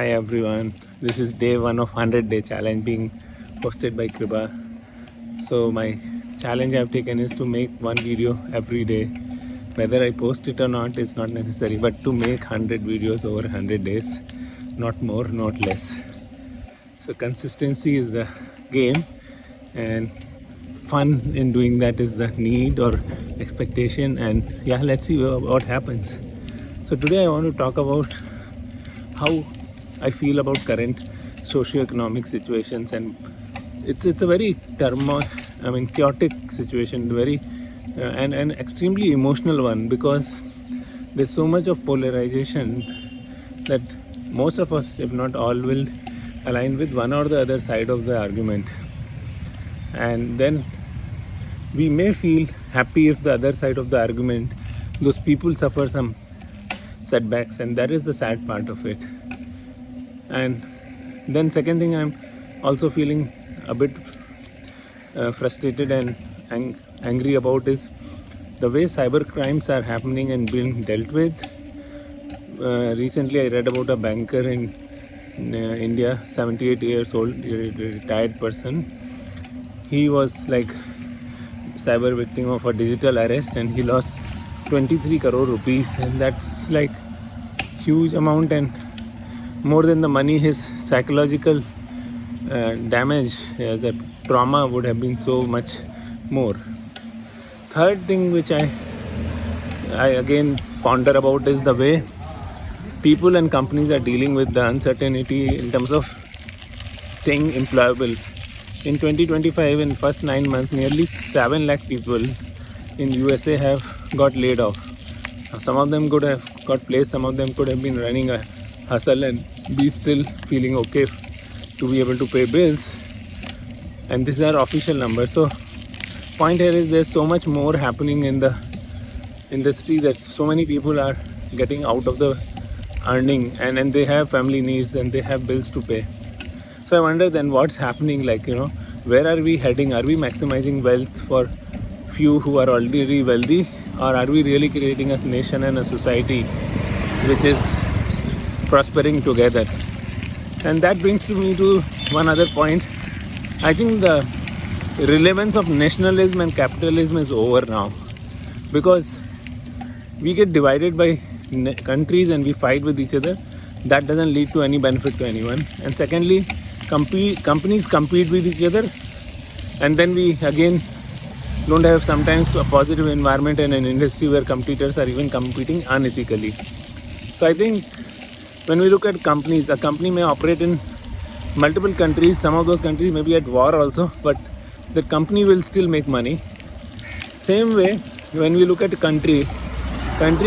Hi everyone, this is day 1 of 100-day challenge being hosted by Kriba. So my challenge I've taken is to make one video every day. Whether I post it or not is not necessary, but to make 100 videos over 100 days, not more, not less. So consistency is the game, and fun in doing that is the need or expectation. And yeah, let's see what happens. So today I want to talk about how I feel about current socio-economic situations, and it's a very chaotic situation, very and an extremely emotional one, because there's so much of polarization that most of us, if not all, will align with one or the other side of the argument, and then we may feel happy if the other side of the argument, those people suffer some setbacks, and that is the sad part of it. And then second thing, I'm also feeling a bit frustrated and angry about is the way cyber crimes are happening and being dealt with. Recently I read about a banker in India, 78 years old, retired person. He was like cyber victim of a digital arrest, and he lost 23 crore rupees, and that's like huge amount, and more than the money, his psychological damage, the trauma would have been so much more. Third thing which I again ponder about is the way people and companies are dealing with the uncertainty in terms of staying employable. In 2025, in first 9 months, nearly 7 lakh people in USA have got laid off. Some of them could have got placed, some of them could have been running a hustle and be still feeling okay to be able to pay bills, and these are official numbers. So point here is there's so much more happening in the industry, that so many people are getting out of the earning, and they have family needs and they have bills to pay. So I wonder then what's happening, where are we heading? Are we maximizing wealth for few who are already wealthy, or are we really creating a nation and a society which is prospering together? And that brings me to one other point. I think the relevance of nationalism and capitalism is over now, because we get divided by countries and we fight with each other. That doesn't lead to any benefit to anyone. And secondly, companies compete with each other, and then we again don't have sometimes a positive environment in an industry where competitors are even competing unethically. So I think when we look at companies, a company may operate in multiple countries. Some of those countries may be at war also, but the company will still make money. Same way, when we look at a country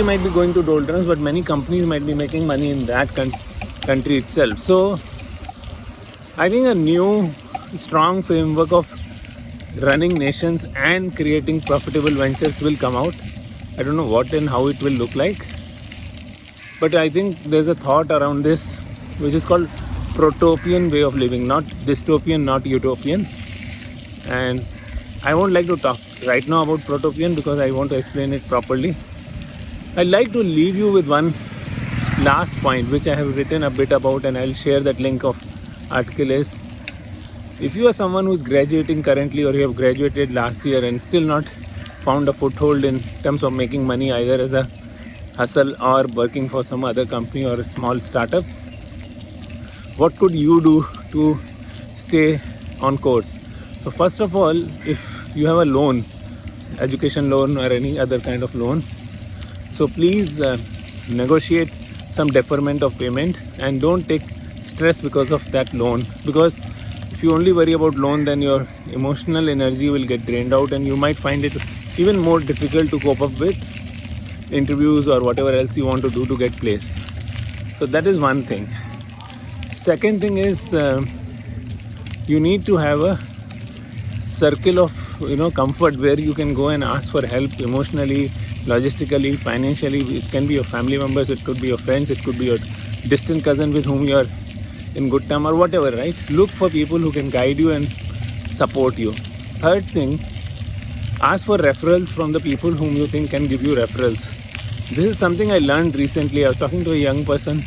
might be going to doldrums, but many companies might be making money in that country itself. So I think a new strong framework of running nations and creating profitable ventures will come out. I don't know what and how it will look like, but I think there's a thought around this which is called protopian way of living, not dystopian, not utopian. And I won't like to talk right now about protopian because I want to explain it properly. I'd like to leave you with one last point which I have written a bit about, and I'll share that link of article. Is if you are someone who's graduating currently, or you have graduated last year and still not found a foothold in terms of making money either as a hustle or working for some other company or a small startup, what could you do to stay on course? So first of all, if you have a loan, education loan or any other kind of loan, so please negotiate some deferment of payment, and don't take stress because of that loan, because if you only worry about loan, then your emotional energy will get drained out, and you might find it even more difficult to cope up with interviews or whatever else you want to do to get placed. So that is one thing. Second thing is you need to have a circle of comfort where you can go and ask for help emotionally, logistically, financially. It can be your family members, it could be your friends, it could be your distant cousin with whom you are in good time or whatever, right? Look for people who can guide you and support you. Third thing, ask for referrals from the people whom you think can give you referrals. This is something I learned recently. I was talking to a young person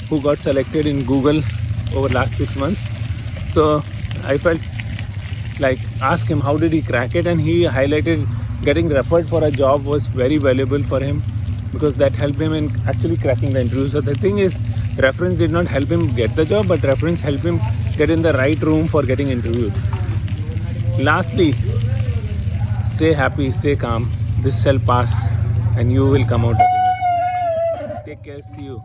who got selected in Google over last 6 months. So I felt like ask him how did he crack it, and he highlighted getting referred for a job was very valuable for him because that helped him in actually cracking the interview. So the thing is, reference did not help him get the job, but reference helped him get in the right room for getting interviewed. Lastly, stay happy, stay calm. This shall pass and you will come out of it. Take care. See you.